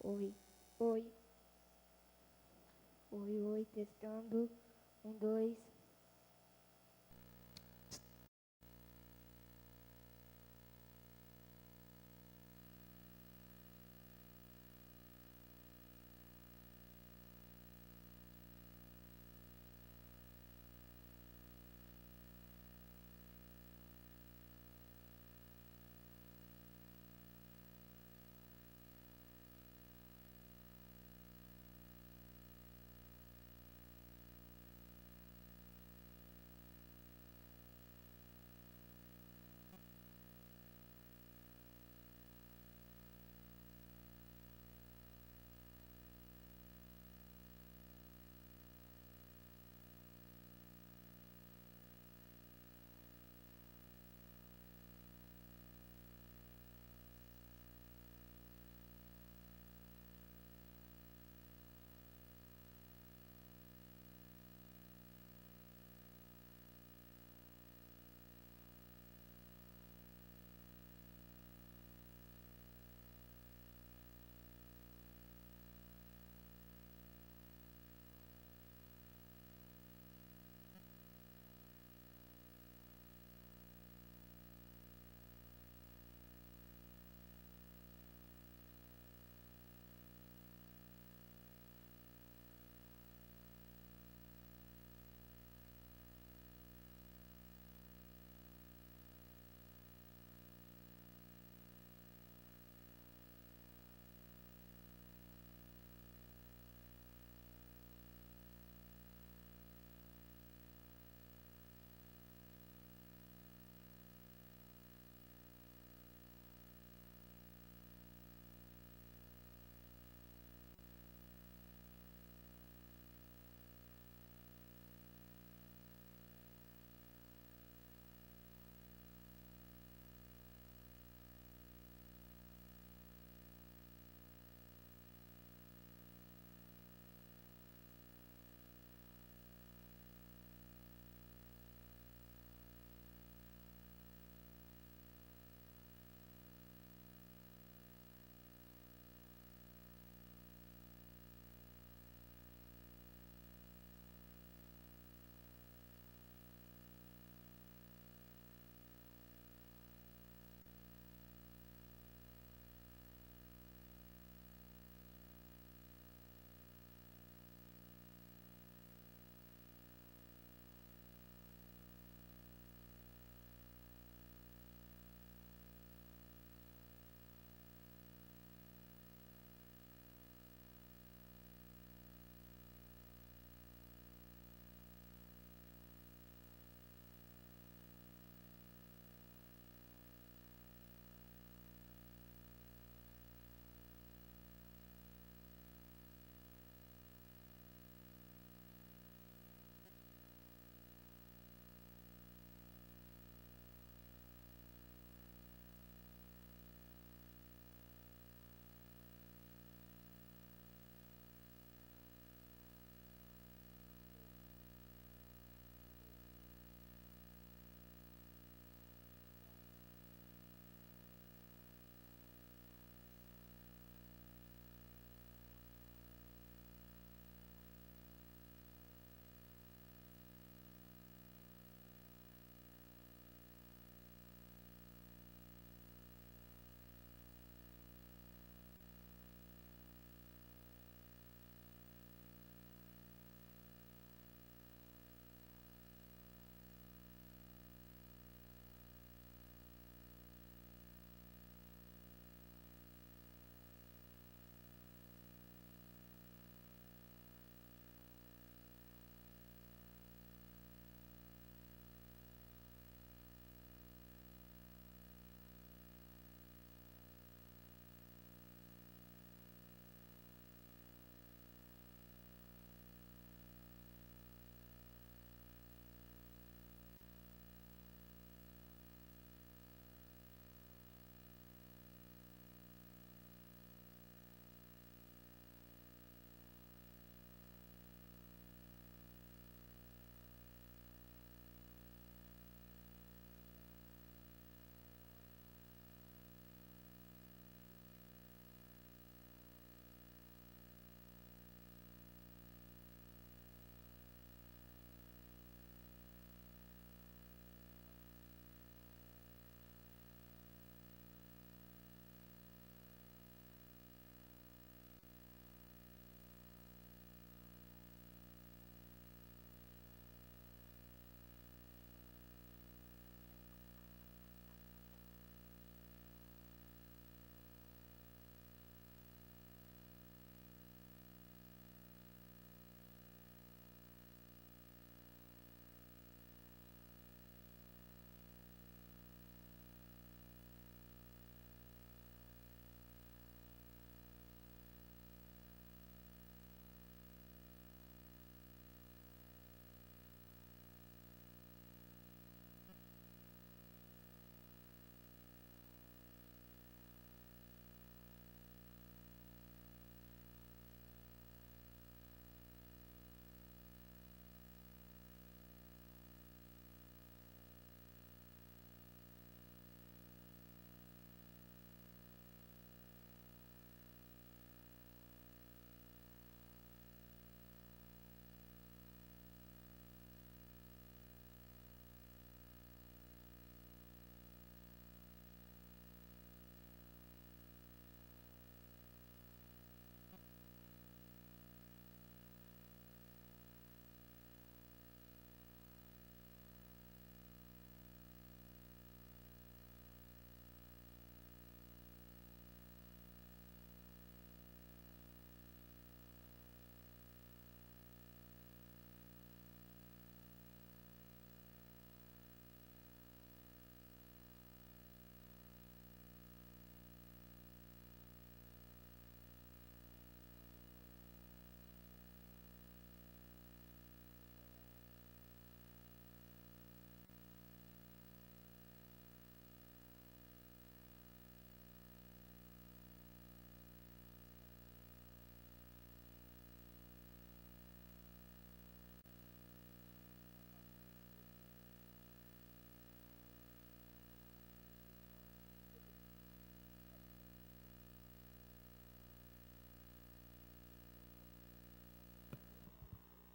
Oi, oi, oi, oi, testando. Um, dois.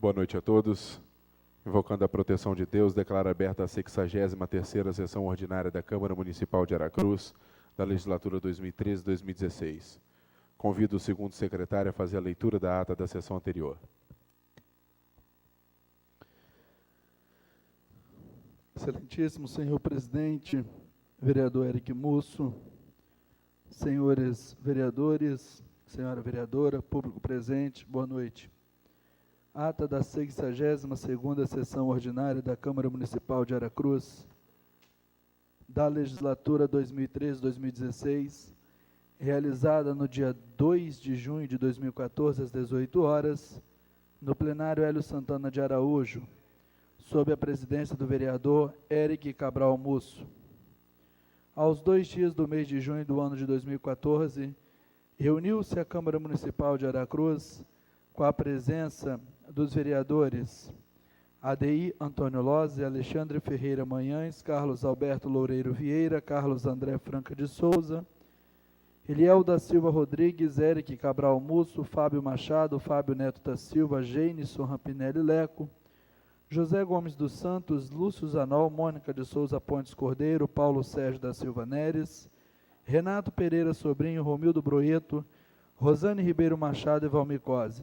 Boa noite a todos. Invocando a proteção de Deus, declaro aberta a 63ª sessão ordinária da Câmara Municipal de Aracruz, da legislatura 2013-2016. Convido o segundo secretário a fazer a leitura da ata da sessão anterior. Excelentíssimo senhor presidente, vereador Eric Musso, senhores vereadores, senhora vereadora, público presente, boa noite. Ata da 62ª sessão ordinária da Câmara Municipal de Aracruz, da legislatura 2013-2016, realizada no dia 2 de junho de 2014, às 18 horas, no plenário Hélio Santana de Araújo, sob a presidência do vereador Eric Cabral Musso. Aos 2 dias do mês de junho do ano de 2014, reuniu-se a Câmara Municipal de Aracruz com a presença dos vereadores ADI Antônio Lozzi, Alexandre Ferreira Manhães, Carlos Alberto Loureiro Vieira, Carlos André Franca de Souza, Eliel da Silva Rodrigues, Eric Cabral Musso, Fábio Machado, Fábio Neto da Silva, Geinison Rampinelli Leco, José Gomes dos Santos, Lúcio Zanol, Mônica de Souza Pontes Cordeiro, Paulo Sérgio da Silva Neres, Renato Pereira Sobrinho, Romildo Broeto, Rosane Ribeiro Machado e Valmir Cose.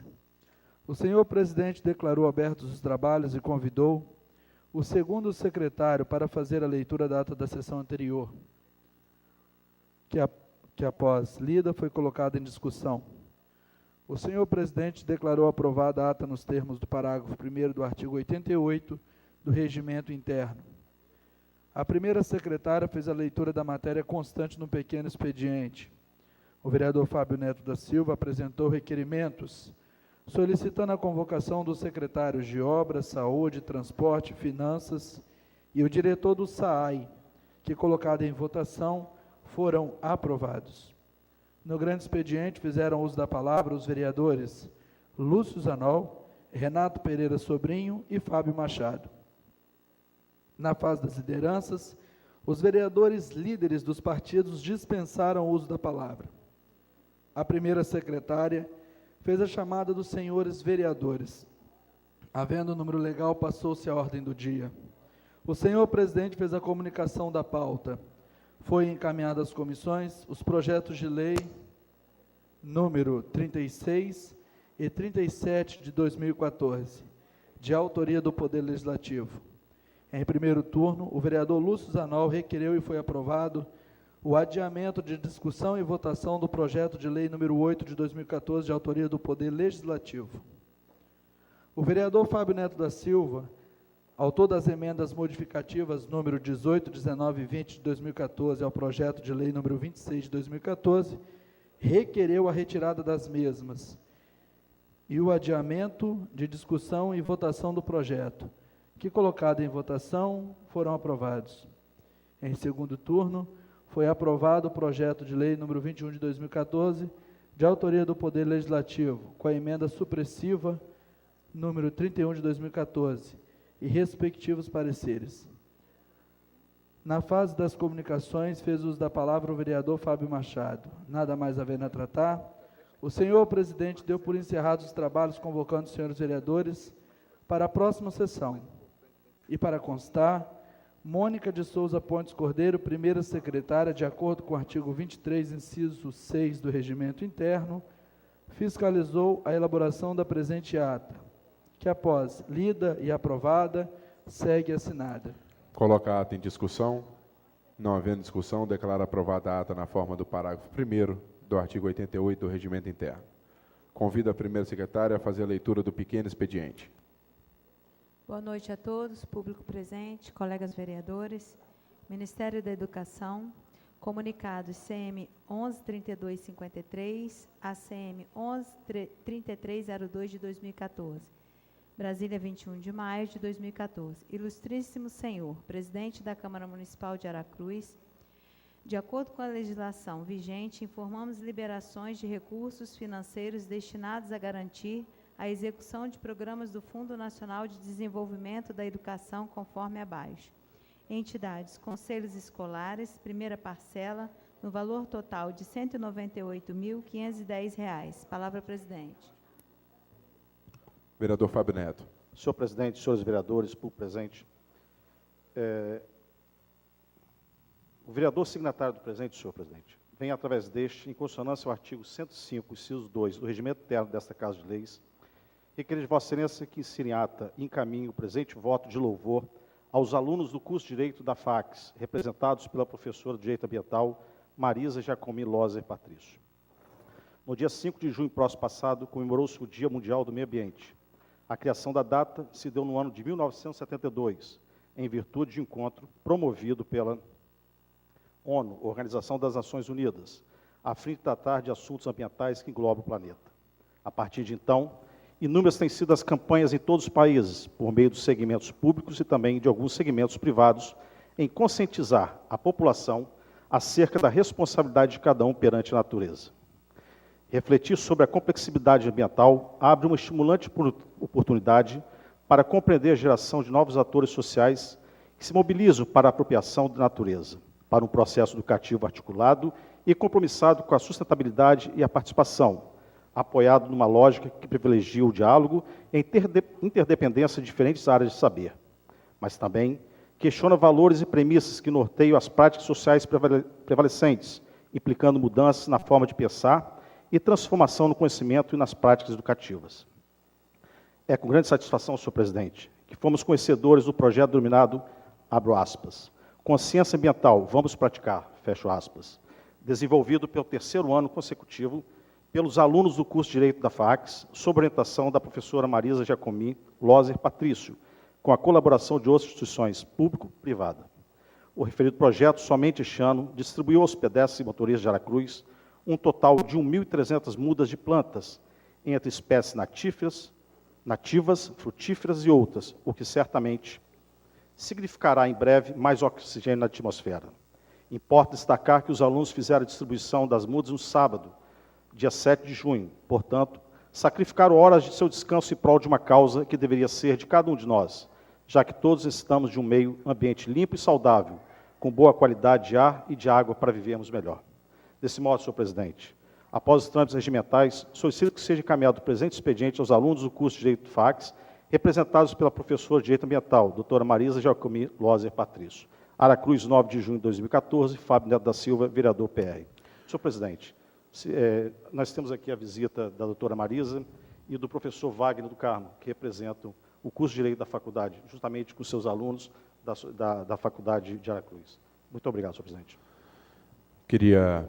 O senhor presidente declarou abertos os trabalhos e convidou o segundo secretário para fazer a leitura da ata da sessão anterior, que após lida foi colocada em discussão. O senhor presidente declarou aprovada a ata nos termos do parágrafo 1º do artigo 88 do Regimento Interno. A primeira secretária fez a leitura da matéria constante no pequeno expediente. O vereador Fábio Neto da Silva apresentou requerimentos solicitando a convocação dos secretários de Obras, Saúde, Transporte, Finanças e o diretor do SAAI, que, colocado em votação, foram aprovados. No grande expediente, fizeram uso da palavra os vereadores Lúcio Zanol, Renato Pereira Sobrinho e Fábio Machado. Na fase das lideranças, os vereadores líderes dos partidos dispensaram o uso da palavra. A primeira secretária fez a chamada dos senhores vereadores. Havendo o número legal, passou-se a ordem do dia. O senhor presidente fez a comunicação da pauta. Foi encaminhado às comissões os projetos de lei número 36 e 37 de 2014, de autoria do Poder Legislativo. Em primeiro turno, o vereador Lúcio Zanol requereu e foi aprovado o adiamento de discussão e votação do projeto de lei número 8 de 2014, de autoria do Poder Legislativo. O vereador Fábio Neto da Silva, autor das emendas modificativas número 18, 19 e 20 de 2014 ao projeto de lei número 26 de 2014, requereu a retirada das mesmas e o adiamento de discussão e votação do projeto, que, colocado em votação, foram aprovados. Em segundo turno, foi aprovado o projeto de lei número 21 de 2014, de autoria do Poder Legislativo, com a emenda supressiva número 31 de 2014, e respectivos pareceres. Na fase das comunicações, fez uso da palavra o vereador Fábio Machado. Nada mais havendo a tratar, o senhor presidente deu por encerrados os trabalhos, convocando os senhores vereadores para a próxima sessão. E para constar, Mônica de Souza Pontes Cordeiro, primeira secretária, de acordo com o artigo 23, inciso 6 do Regimento Interno, fiscalizou a elaboração da presente ata, que, após lida e aprovada, segue assinada. Coloca a ata em discussão. Não havendo discussão, declaro aprovada a ata na forma do parágrafo 1º do artigo 88 do Regimento Interno. Convido a primeira secretária a fazer a leitura do pequeno expediente. Boa noite a todos, público presente, colegas vereadores. Ministério da Educação, comunicados CM 113253 a CM 113302 de 2014. Brasília, 21 de maio de 2014. Ilustríssimo senhor, presidente da Câmara Municipal de Aracruz, de acordo com a legislação vigente, informamos liberações de recursos financeiros destinados a garantir a execução de programas do Fundo Nacional de Desenvolvimento da Educação, conforme abaixo. Entidades, conselhos escolares, primeira parcela, no valor total de R$ 198.510. Palavra, presidente. Vereador Fábio Neto. Senhor presidente, senhores vereadores, público presente, o vereador signatário do presente, senhor presidente, vem através deste, em consonância ao artigo 105, inciso 2 do regimento interno desta Casa de Leis, requerer de Vossa Excelência que insira em ata e encaminhe o presente voto de louvor aos alunos do curso de Direito da FACS, representados pela professora de Direito Ambiental, Marisa Giacomi Loser Patrício. No dia 5 de junho próximo passado, comemorou-se o Dia Mundial do Meio Ambiente. A criação da data se deu no ano de 1972, em virtude de encontro promovido pela ONU, Organização das Nações Unidas, a fim de tratar de assuntos ambientais que englobam o planeta. A partir de então, inúmeras têm sido as campanhas em todos os países, por meio dos segmentos públicos e também de alguns segmentos privados, em conscientizar a população acerca da responsabilidade de cada um perante a natureza. Refletir sobre a complexidade ambiental abre uma estimulante oportunidade para compreender a geração de novos atores sociais que se mobilizam para a apropriação da natureza, para um processo educativo articulado e compromissado com a sustentabilidade e a participação, apoiado numa lógica que privilegia o diálogo e a interdependência de diferentes áreas de saber, mas também questiona valores e premissas que norteiam as práticas sociais prevalecentes, implicando mudanças na forma de pensar e transformação no conhecimento e nas práticas educativas. É com grande satisfação, senhor presidente, que fomos conhecedores do projeto denominado, abro aspas, Consciência Ambiental, vamos praticar, fecho aspas, desenvolvido pelo 3º ano consecutivo pelos alunos do curso de Direito da FACS, sob orientação da professora Marisa Giacomi Loser Patrício, com a colaboração de outras instituições público-privada. O referido projeto, somente este ano, distribuiu aos pedestres e motoristas de Aracruz um total de 1.300 mudas de plantas, entre espécies nativas, frutíferas e outras, o que certamente significará em breve mais oxigênio na atmosfera. Importa destacar que os alunos fizeram a distribuição das mudas no sábado, dia 7 de junho, portanto, sacrificaram horas de seu descanso em prol de uma causa que deveria ser de cada um de nós, já que todos estamos de um meio ambiente limpo e saudável, com boa qualidade de ar e de água para vivermos melhor. Desse modo, senhor presidente, após os trâmites regimentais, solicito que seja encaminhado o presente expediente aos alunos do curso de Direito do FACS, representados pela professora de Direito Ambiental, doutora Marisa Giacomi Loser Patrício. Aracruz, 9 de junho de 2014, Fábio Neto da Silva, vereador PR. Senhor presidente, nós temos aqui a visita da doutora Marisa e do professor Wagner do Carmo, que representam o curso de Direito da faculdade, justamente com seus alunos da faculdade de Aracruz. Muito obrigado, senhor presidente. Queria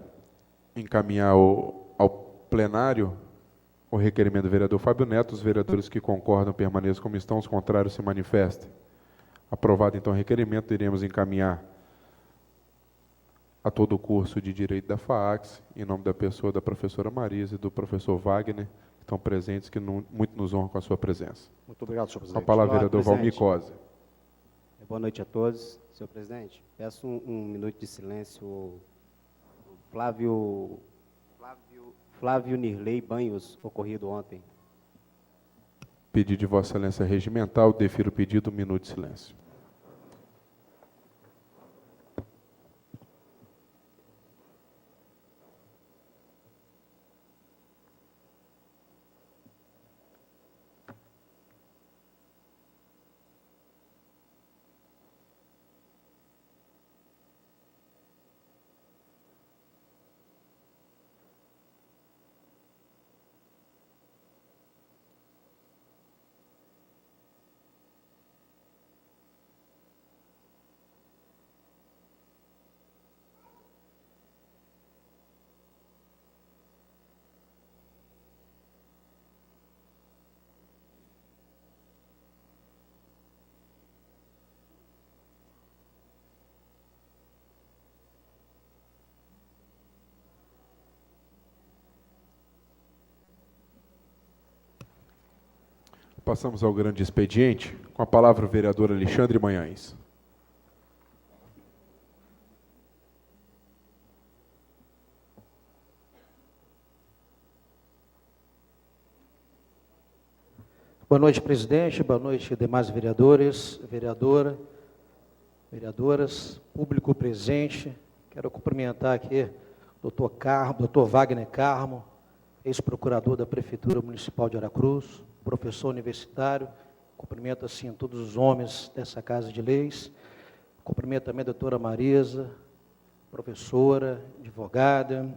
encaminhar ao plenário o requerimento do vereador Fábio Neto. Os vereadores que concordam permaneçam como estão, os contrários se manifestem. Aprovado, então, o requerimento, iremos encaminhar a todo o curso de Direito da FAACS, em nome da pessoa da professora Marisa e do professor Wagner, que estão presentes, que muito nos honram com a sua presença. Muito obrigado, senhor presidente. Com a palavra, vereador Valmir Cosa. Boa noite a todos. Senhor presidente, peço um minuto de silêncio ao Flávio Nirley Banhos, ocorrido ontem. Pedido de Vossa Excelência regimental, defiro o pedido, 1 minuto de silêncio. Passamos ao grande expediente. Com a palavra o vereador Alexandre Manhães. Boa noite, presidente. Boa noite, demais vereadores, vereadoras, público presente. Quero cumprimentar aqui o doutor Wagner Carmo, ex-procurador da Prefeitura Municipal de Aracruz, professor universitário, cumprimento assim todos os homens dessa Casa de Leis, cumprimento também a doutora Marisa, professora, advogada,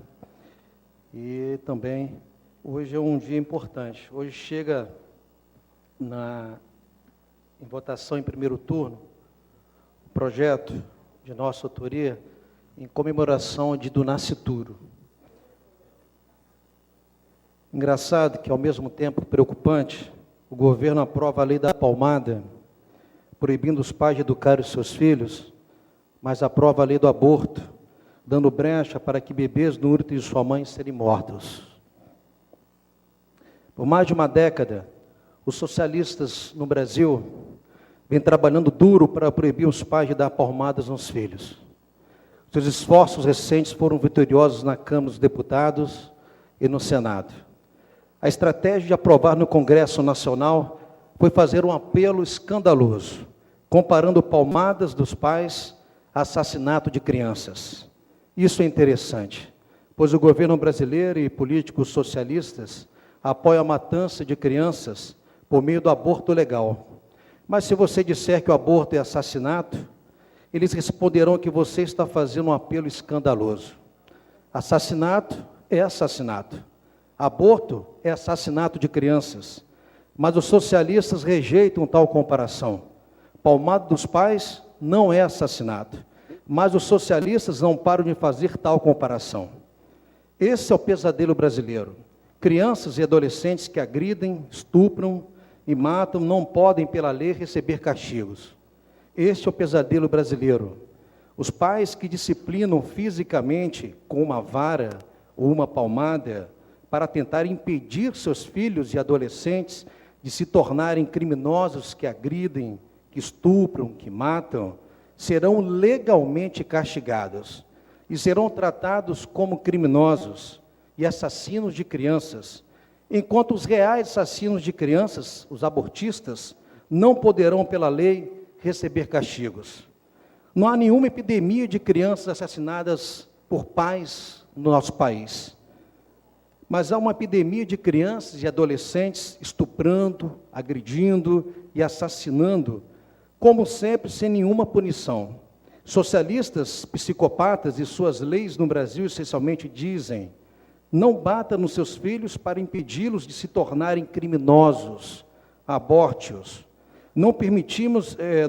e também hoje é um dia importante. Hoje chega em votação em primeiro turno o projeto de nossa autoria em comemoração do nascituro. Engraçado que, ao mesmo tempo preocupante, o governo aprova a lei da palmada, proibindo os pais de educar os seus filhos, mas aprova a lei do aborto, dando brecha para que bebês no útero de sua mãe serem mortos. Por mais de uma década, os socialistas no Brasil vêm trabalhando duro para proibir os pais de dar palmadas nos filhos. Seus esforços recentes foram vitoriosos na Câmara dos Deputados e no Senado. A estratégia de aprovar no Congresso Nacional foi fazer um apelo escandaloso, comparando palmadas dos pais a assassinato de crianças. Isso é interessante, pois o governo brasileiro e políticos socialistas apoiam a matança de crianças por meio do aborto legal. Mas se você disser que o aborto é assassinato, eles responderão que você está fazendo um apelo escandaloso. Assassinato é assassinato. Aborto é assassinato de crianças. Mas os socialistas rejeitam tal comparação. Palmada dos pais não é assassinato. Mas os socialistas não param de fazer tal comparação. Esse é o pesadelo brasileiro. Crianças e adolescentes que agridem, estupram e matam não podem, pela lei, receber castigos. Este é o pesadelo brasileiro. Os pais que disciplinam fisicamente com uma vara ou uma palmada para tentar impedir seus filhos e adolescentes de se tornarem criminosos que agridem, que estupram, que matam, serão legalmente castigados e serão tratados como criminosos e assassinos de crianças, enquanto os reais assassinos de crianças, os abortistas, não poderão, pela lei, receber castigos. Não há nenhuma epidemia de crianças assassinadas por pais no nosso país, mas há uma epidemia de crianças e adolescentes estuprando, agredindo e assassinando, como sempre, sem nenhuma punição. Socialistas, psicopatas e suas leis no Brasil essencialmente dizem: não bata nos seus filhos para impedi-los de se tornarem criminosos, aborte-os.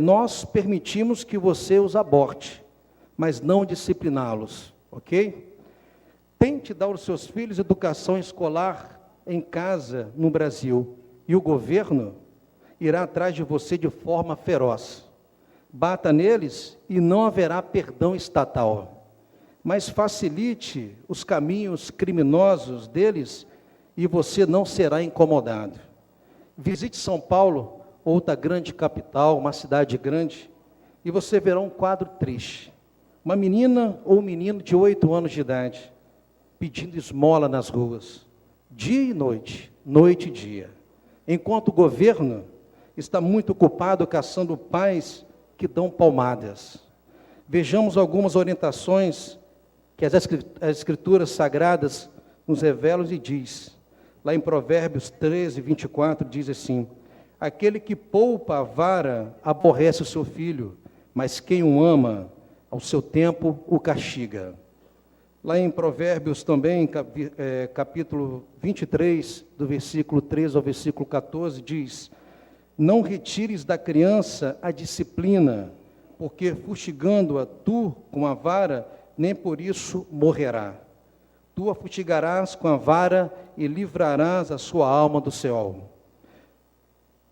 Nós permitimos que você os aborte, mas não discipliná-los, ok? Tente dar aos seus filhos educação escolar em casa no Brasil, e o governo irá atrás de você de forma feroz. Bata neles e não haverá perdão estatal, mas facilite os caminhos criminosos deles e você não será incomodado. Visite São Paulo, outra grande capital, uma cidade grande, e você verá um quadro triste. Uma menina ou um menino de 8 anos de idade, pedindo esmola nas ruas, dia e noite, noite e dia, enquanto o governo está muito ocupado caçando pais que dão palmadas. Vejamos algumas orientações que as Escrituras Sagradas nos revelam e diz, lá em Provérbios 13, 24, diz assim: aquele que poupa a vara aborrece o seu filho, mas quem o ama, ao seu tempo o castiga. Lá em Provérbios também, capítulo 23, do versículo 13 ao versículo 14, diz: não retires da criança a disciplina, porque fustigando-a tu com a vara, nem por isso morrerá. Tu a fustigarás com a vara e livrarás a sua alma do Seol.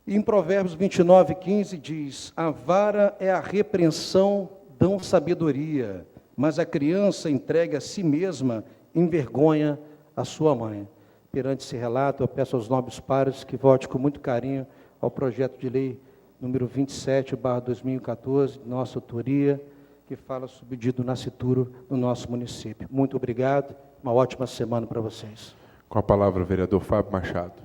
E em Provérbios 29, 15 diz: a vara é a repreensão, dão sabedoria, mas a criança entregue a si mesma envergonha a sua mãe. Perante esse relato, eu peço aos nobres pares que votem com muito carinho ao projeto de lei número 27/2014, de nossa autoria, que fala sobre o dia do nascituro no nosso município. Muito obrigado, uma ótima semana para vocês. Com a palavra o vereador Fábio Machado.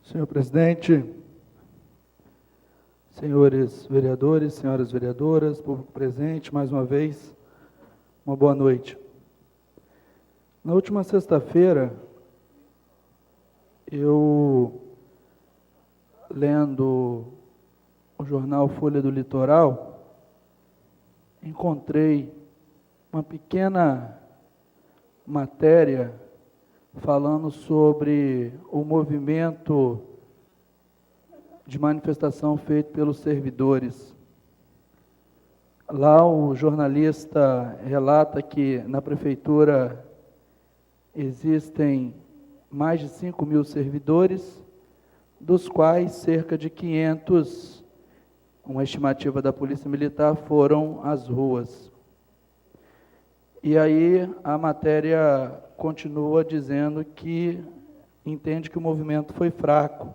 Senhor presidente, Senhores vereadores, senhoras vereadoras, público presente, mais uma vez, uma boa noite. Na última sexta-feira, eu, lendo o jornal Folha do Litoral, encontrei uma pequena matéria falando sobre o movimento de manifestação feito pelos servidores. Lá o jornalista relata que na prefeitura existem mais de 5.000 servidores, dos quais cerca de 500, uma estimativa da Polícia Militar, foram às ruas. E aí a matéria continua dizendo que entende que o movimento foi fraco.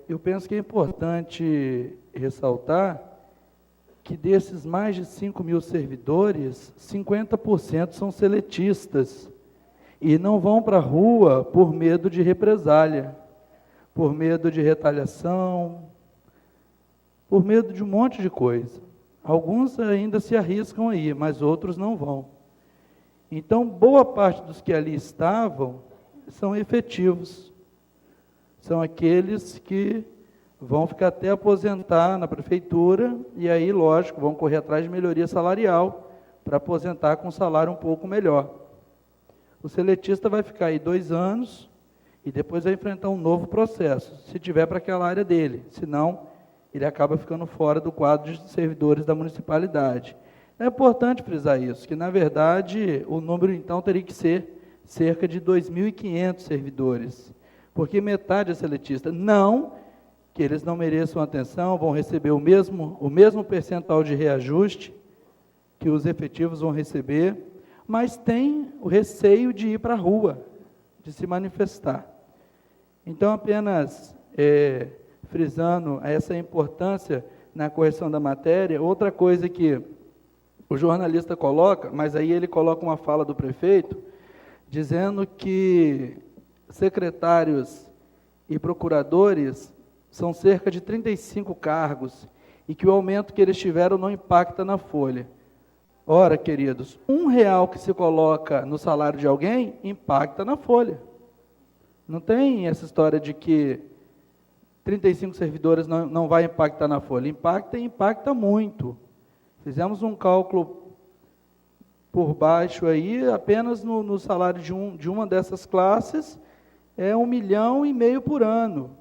Eu penso que é importante ressaltar que desses mais de 5.000 servidores, 50% são seletistas e não vão para a rua por medo de represália, por medo de retaliação, por medo de um monte de coisa. Alguns ainda se arriscam aí, mas outros não vão. Então, boa parte dos que ali estavam são efetivos. São aqueles que vão ficar até aposentar na prefeitura e aí, lógico, vão correr atrás de melhoria salarial para aposentar com um salário um pouco melhor. O seletista vai ficar aí 2 anos e depois vai enfrentar um novo processo, se tiver para aquela área dele, senão ele acaba ficando fora do quadro de servidores da municipalidade. É importante frisar isso, que na verdade o número então teria que ser cerca de 2.500 servidores, porque metade é seletista. Não que eles não mereçam atenção, vão receber o mesmo percentual de reajuste que os efetivos vão receber, mas tem o receio de ir para a rua, de se manifestar. Então, apenas frisando essa importância na correção da matéria, outra coisa que o jornalista coloca, mas aí ele coloca uma fala do prefeito, dizendo que secretários e procuradores são cerca de 35 cargos e que o aumento que eles tiveram não impacta na folha. Ora, queridos, R$1 que se coloca no salário de alguém impacta na folha. Não tem essa história de que 35 servidores não vai impactar na folha. Impacta e impacta muito. Fizemos um cálculo por baixo aí, apenas no salário de uma dessas classes, é 1,5 milhão por ano.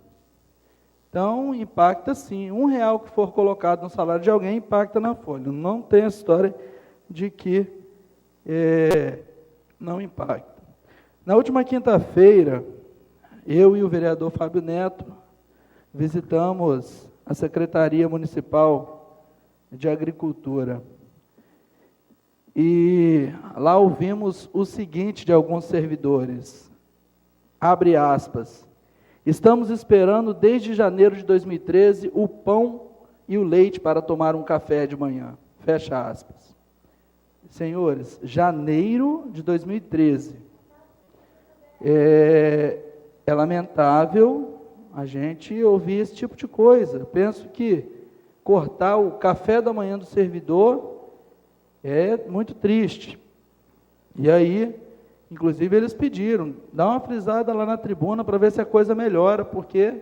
Então, impacta sim. R$1 que for colocado no salário de alguém, impacta na folha. Não tem a história de que não impacta. Na última quinta-feira, eu e o vereador Fábio Neto visitamos a Secretaria Municipal de Agricultura. E lá ouvimos o seguinte de alguns servidores, abre aspas, estamos esperando desde janeiro de 2013 o pão e o leite para tomar um café de manhã, fecha aspas. Senhores, janeiro de 2013, é lamentável a gente ouvir esse tipo de coisa. Penso que cortar o café da manhã do servidor é muito triste. E aí, inclusive, eles pediram, dá uma frisada lá na tribuna para ver se a coisa melhora, porque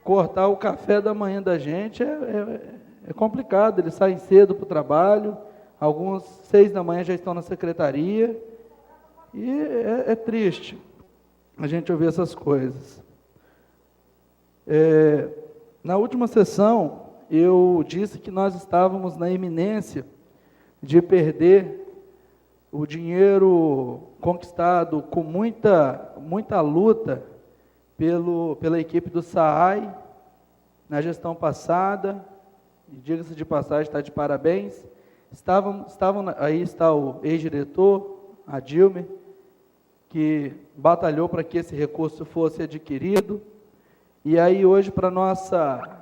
cortar o café da manhã da gente é complicado. Eles saem cedo para o trabalho, alguns 6 da manhã já estão na secretaria, e é triste a gente ouvir essas coisas. Na última sessão, eu disse que nós estávamos na iminência de perder o dinheiro conquistado com muita luta pela equipe do SAAI na gestão passada, e diga-se de passagem, está de parabéns. Aí está o ex-diretor, a Dilma, que batalhou para que esse recurso fosse adquirido, e aí hoje, para nossa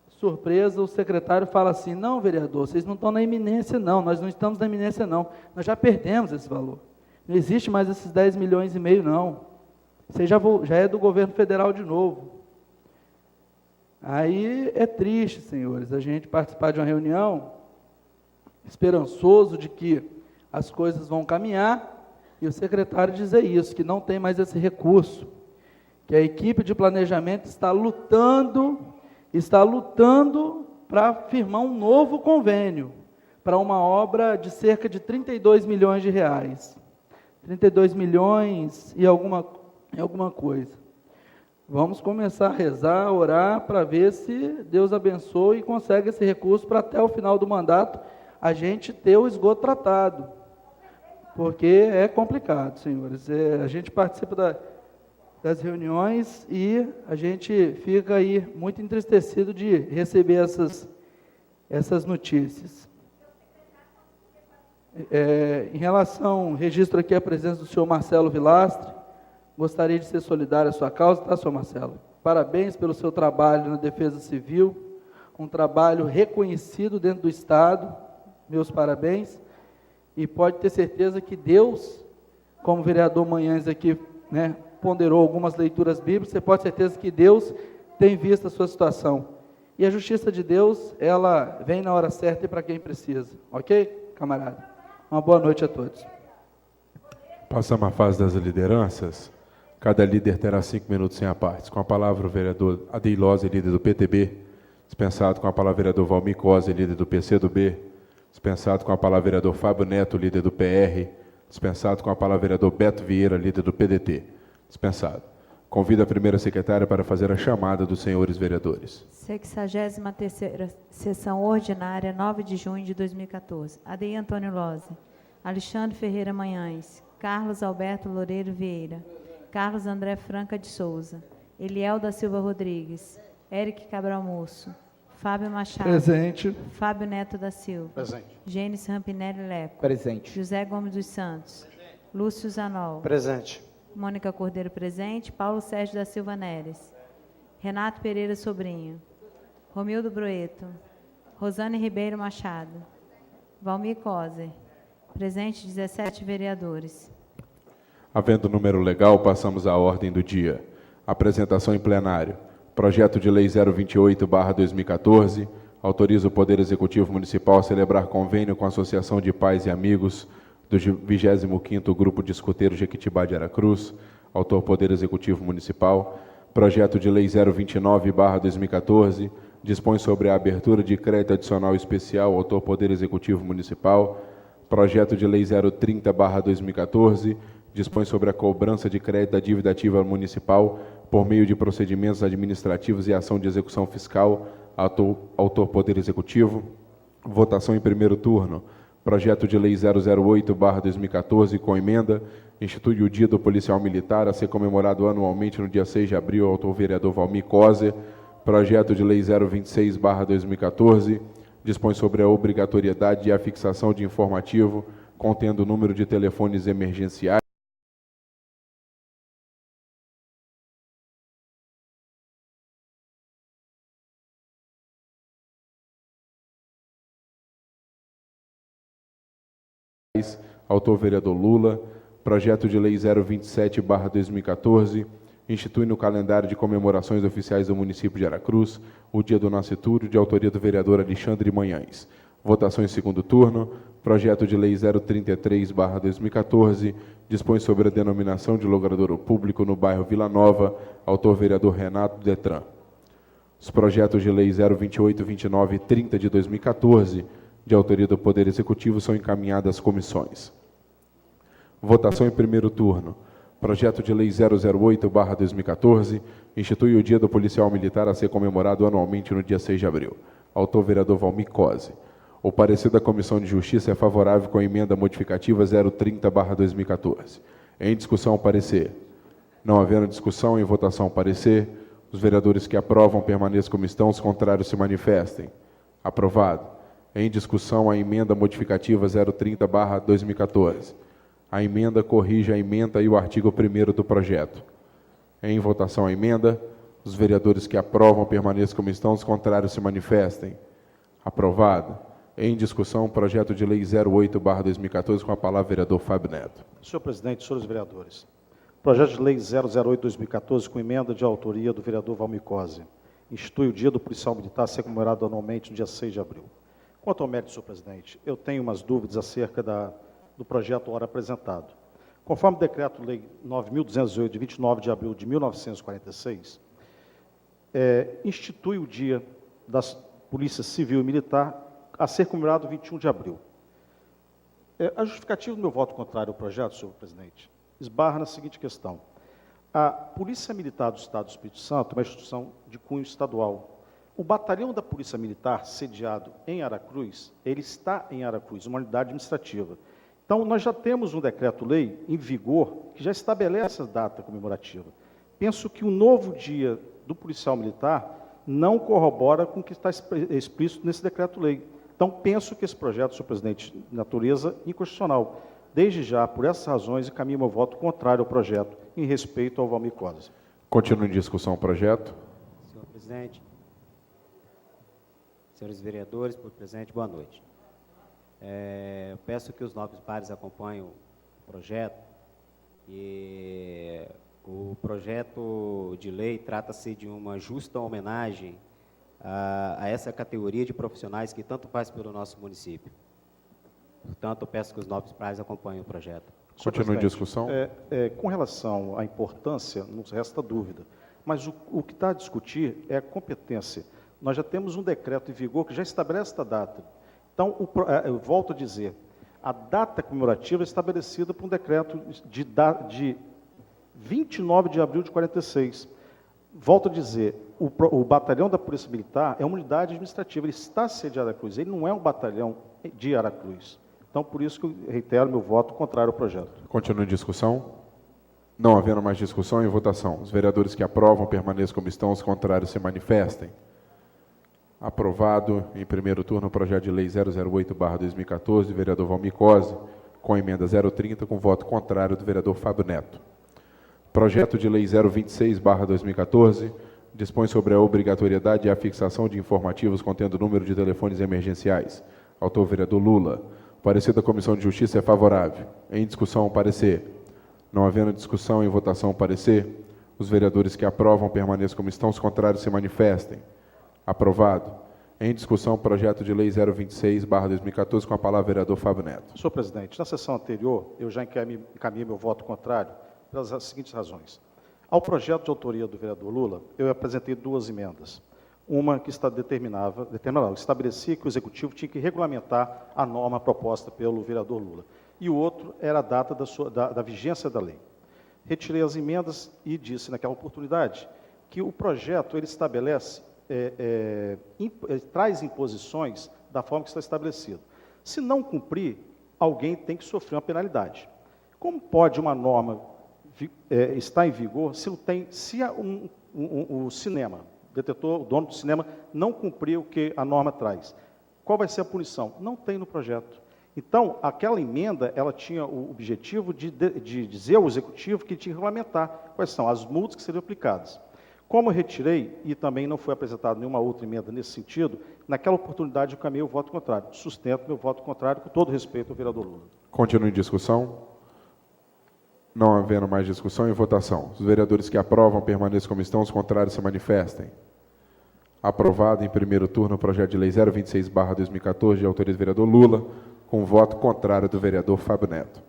surpresa, o secretário fala assim, não, vereador, vocês não estão na iminência não, nós não estamos na iminência não, nós já perdemos esse valor, não existe mais esses 10,5 milhões não, isso aí já é do governo federal de novo. Aí é triste, senhores, a gente participar de uma reunião esperançoso de que as coisas vão caminhar e o secretário dizer isso, que não tem mais esse recurso, que a equipe de planejamento está lutando para firmar um novo convênio para uma obra de cerca de 32 milhões de reais. 32 milhões e alguma coisa. Vamos começar a rezar, orar, para ver se Deus abençoe e consegue esse recurso para até o final do mandato a gente ter o esgoto tratado. Porque é complicado, senhores. A gente participa das reuniões e a gente fica aí muito entristecido de receber essas notícias. Em relação, registro aqui a presença do senhor Marcelo Vilastre, gostaria de ser solidário à sua causa, tá, senhor Marcelo? Parabéns pelo seu trabalho na Defesa Civil, um trabalho reconhecido dentro do Estado, meus parabéns, e pode ter certeza que Deus, como o vereador Manhães aqui, ponderou algumas leituras bíblicas, você pode ter certeza que Deus tem visto a sua situação. E a justiça de Deus, ela vem na hora certa e para quem precisa. Ok, camarada? Uma boa noite a todos. Passamos à fase das lideranças. Cada líder terá 5 minutos sem apartes. Com a palavra o vereador Adeilose, líder do PTB. Dispensado com a palavra o vereador Valmir Cose, líder do PCdoB. Dispensado com a palavra o vereador Fábio Neto, líder do PR. Dispensado com a palavra o vereador Beto Vieira, líder do PDT. Dispensado. Convido a primeira secretária para fazer a chamada dos senhores vereadores. 63ª sessão ordinária, 9 de junho de 2014. Adeir Antônio Lose, Alexandre Ferreira Manhães, Carlos Alberto Loureiro Vieira, Carlos André Franca de Souza, Eliel da Silva Rodrigues, Eric Cabral Moço, Fábio Machado. Presente. Fábio Neto da Silva. Presente. Gênesis Rampinelli Leco. Presente. José Gomes dos Santos. Lúcio Zanol. Presente. Mônica Cordeiro presente. Paulo Sérgio da Silva Neres. Renato Pereira Sobrinho. Romildo Broeto. Rosane Ribeiro Machado. Valmir Coser. Presente 17 vereadores. Havendo número legal, passamos à ordem do dia. Apresentação em plenário. Projeto de Lei 028/2014, autoriza o Poder Executivo Municipal a celebrar convênio com a Associação de Pais e Amigos do 25º Grupo de Escoteiros Jequitibá de Aracruz, autor Poder Executivo Municipal. Projeto de Lei 029/2014, dispõe sobre a abertura de crédito adicional especial, autor Poder Executivo Municipal. Projeto de Lei 030/2014, dispõe sobre a cobrança de crédito da dívida ativa municipal por meio de procedimentos administrativos e ação de execução fiscal, autor Poder Executivo. Votação em primeiro turno. Projeto de Lei 008/2014, com emenda, institui o Dia do Policial Militar, a ser comemorado anualmente no dia 6 de abril, autor vereador Valmir Coser. Projeto de Lei 026/2014, dispõe sobre a obrigatoriedade e a fixação de informativo contendo o número de telefones emergenciais, autor vereador Lula. Projeto de Lei 027/2014, institui no calendário de comemorações oficiais do município de Aracruz o Dia do Nascituro, de autoria do vereador Alexandre Manhães. Votação em segundo turno. Projeto de Lei 033/2014, dispõe sobre a denominação de logradouro público no bairro Vila Nova, autor vereador Renato Detran. Os projetos de Lei 028, 29 e 30 de 2014, de autoria do Poder Executivo, são encaminhadas às comissões. Votação em primeiro turno. Projeto de Lei 008/2014, institui o Dia do Policial Militar a ser comemorado anualmente no dia 6 de abril. Autor vereador Valmir Coser. O parecer da Comissão de Justiça é favorável com a emenda modificativa 030/2014. Em discussão, o parecer. Não havendo discussão, em votação, o parecer. Os vereadores que aprovam permaneçam como estão, os contrários se manifestem. Aprovado. Em discussão, a emenda modificativa 030/2014. A emenda corrige a emenda e o artigo 1º do projeto. Em votação, a emenda. Os vereadores que aprovam permaneçam como estão, os contrários se manifestem. Aprovado. Em discussão, o projeto de Lei 08/2014, com a palavra o vereador Fábio Neto. Senhor presidente, senhores vereadores, projeto de Lei 008/2014, com emenda de autoria do vereador Valmir Coser. institui o Dia do Policial Militar a ser comemorado anualmente no dia 6 de abril. Quanto ao mérito, senhor presidente, eu tenho umas dúvidas acerca do projeto ora apresentado. Conforme o Decreto-Lei 9.208, de 29 de abril de 1946, institui o Dia da Polícia Civil e Militar a ser comemorado 21 de abril. A justificativa do meu voto contrário ao projeto, senhor presidente, esbarra na seguinte questão. A Polícia Militar do Estado do Espírito Santo é uma instituição de cunho estadual. O batalhão da Polícia Militar, sediado em Aracruz, ele está em Aracruz, uma unidade administrativa. Então, nós já temos um decreto-lei em vigor que já estabelece a data comemorativa. Penso que o novo dia do policial militar não corrobora com o que está explícito nesse decreto-lei. Então, penso que esse projeto, senhor presidente, de natureza inconstitucional. Desde já, por essas razões, encaminho meu voto contrário ao projeto, em respeito ao Valmir Cosa. Continua em discussão o projeto. Senhor presidente, senhores vereadores, por presente, boa noite. Eu peço que os nobres pares acompanhem o projeto. E o projeto de lei trata-se de uma justa homenagem a essa categoria de profissionais que tanto faz pelo nosso município. Portanto, eu peço que os nobres pares acompanhem o projeto. Continua em discussão. Com relação à importância, não resta dúvida, mas o que está a discutir é a competência. Nós já temos um decreto em vigor que já estabelece esta data. Então, eu volto a dizer, a data comemorativa é estabelecida por um decreto de 29 de abril de 46. Volto a dizer, o batalhão da Polícia Militar é uma unidade administrativa, ele está sediado em Aracruz, ele não é um batalhão de Aracruz. Então, por isso que eu reitero meu voto contrário ao projeto. Continua em discussão. Não havendo mais discussão, em votação. Os vereadores que aprovam permaneçam como estão, os contrários se manifestem. Aprovado em primeiro turno o projeto de lei 008/2014, do vereador Valmir Cosa, com emenda 030, com voto contrário do vereador Fábio Neto. Projeto de lei 026/2014, dispõe sobre a obrigatoriedade e a fixação de informativos contendo número de telefones emergenciais. Autor, vereador Lula. Parecer da Comissão de Justiça é favorável. Em discussão, o parecer. Não havendo discussão, em votação, o parecer. Os vereadores que aprovam permaneçam como estão, os contrários se manifestem. Aprovado. Em discussão, o projeto de lei 026/2014, com a palavra, vereador Fábio Neto. Senhor presidente, na sessão anterior, eu já encaminhei meu voto contrário pelas seguintes razões. Ao projeto de autoria do vereador Lula, eu apresentei duas emendas. Uma que estabelecia que o Executivo tinha que regulamentar a norma proposta pelo vereador Lula. E o outro era a data da vigência da lei. Retirei as emendas e disse naquela oportunidade que o projeto ele estabelece, ele traz imposições da forma que está estabelecido. Se não cumprir, alguém tem que sofrer uma penalidade. Como pode uma norma estar em vigor se o cinema, o dono do cinema, não cumprir o que a norma traz? Qual vai ser a punição? Não tem no projeto. Então, aquela emenda, ela tinha o objetivo de dizer ao Executivo que tinha que regulamentar quais são as multas que seriam aplicadas. Como eu retirei, e também não foi apresentada nenhuma outra emenda nesse sentido, naquela oportunidade eu caminhei o voto contrário. Sustento meu voto contrário, com todo respeito ao vereador Lula. Continua em discussão. Não havendo mais discussão, em votação. Os vereadores que aprovam permaneçam como estão, os contrários se manifestem. Aprovado em primeiro turno o projeto de lei 026/2014, de autoria do vereador Lula, com voto contrário do vereador Fábio Neto.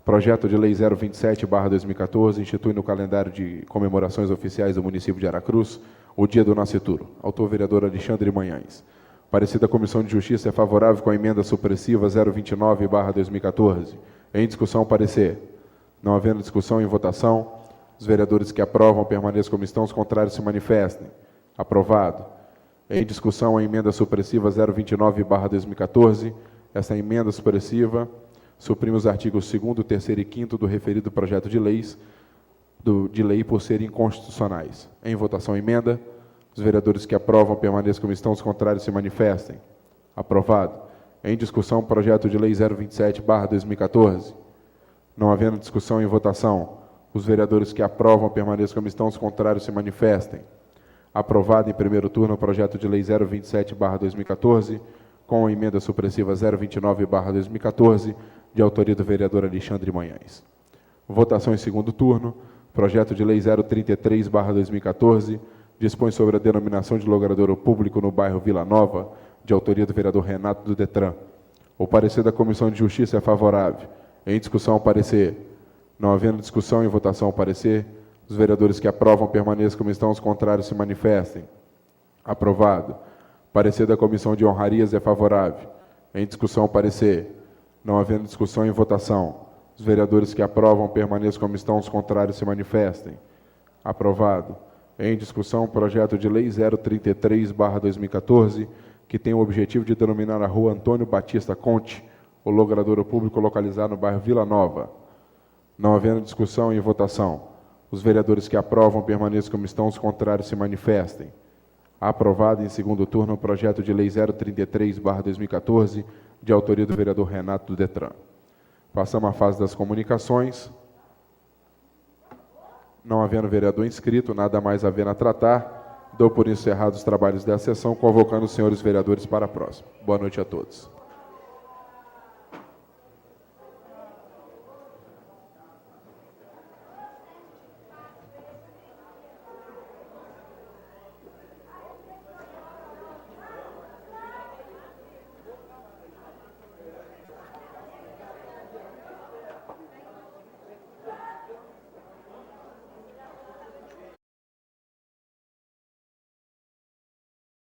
Projeto de lei 027/2014, institui no calendário de comemorações oficiais do município de Aracruz o Dia do Nascituro. Autor, vereador Alexandre Manhães. Parecer da Comissão de Justiça é favorável com a emenda supressiva 029/2014. Em discussão, parecer. Não havendo discussão, em votação, os vereadores que aprovam permaneçam como estão, os contrários se manifestem. Aprovado. Em discussão, a emenda supressiva 029/2014. Essa emenda supressiva suprime os artigos 2º, 3º e 5º do referido projeto de lei por serem inconstitucionais. Em votação, emenda. Os vereadores que aprovam permaneçam como estão, os contrários se manifestem. Aprovado. Em discussão, projeto de lei 027/2014. Não havendo discussão, em votação, os vereadores que aprovam permaneçam como estão, os contrários se manifestem. Aprovado em primeiro turno o projeto de lei 027/2014, com a emenda supressiva 029/2014, de autoria do vereador Alexandre Manhães. Votação em segundo turno, projeto de lei 033/2014, dispõe sobre a denominação de logradouro público no bairro Vila Nova, de autoria do vereador Renato do Detran. O parecer da Comissão de Justiça é favorável. Em discussão, o parecer. Não havendo discussão, em votação, o parecer. Os vereadores que aprovam permaneçam como estão, os contrários se manifestem. Aprovado. Parecer da Comissão de Honrarias é favorável. Em discussão, o parecer. Não havendo discussão, em votação. Os vereadores que aprovam permaneçam como estão, os contrários se manifestem. Aprovado. Em discussão, o projeto de lei 033/2014, que tem o objetivo de denominar a rua Antônio Batista Conte, o logradouro público localizado no bairro Vila Nova. Não havendo discussão, em votação. Os vereadores que aprovam permaneçam como estão, os contrários se manifestem. Aprovado em segundo turno o projeto de lei 033/2014, de autoria do vereador Renato do Detran. Passamos à fase das comunicações. Não havendo vereador inscrito, nada mais havendo a tratar, dou por encerrados os trabalhos da sessão, convocando os senhores vereadores para a próxima. Boa noite a todos.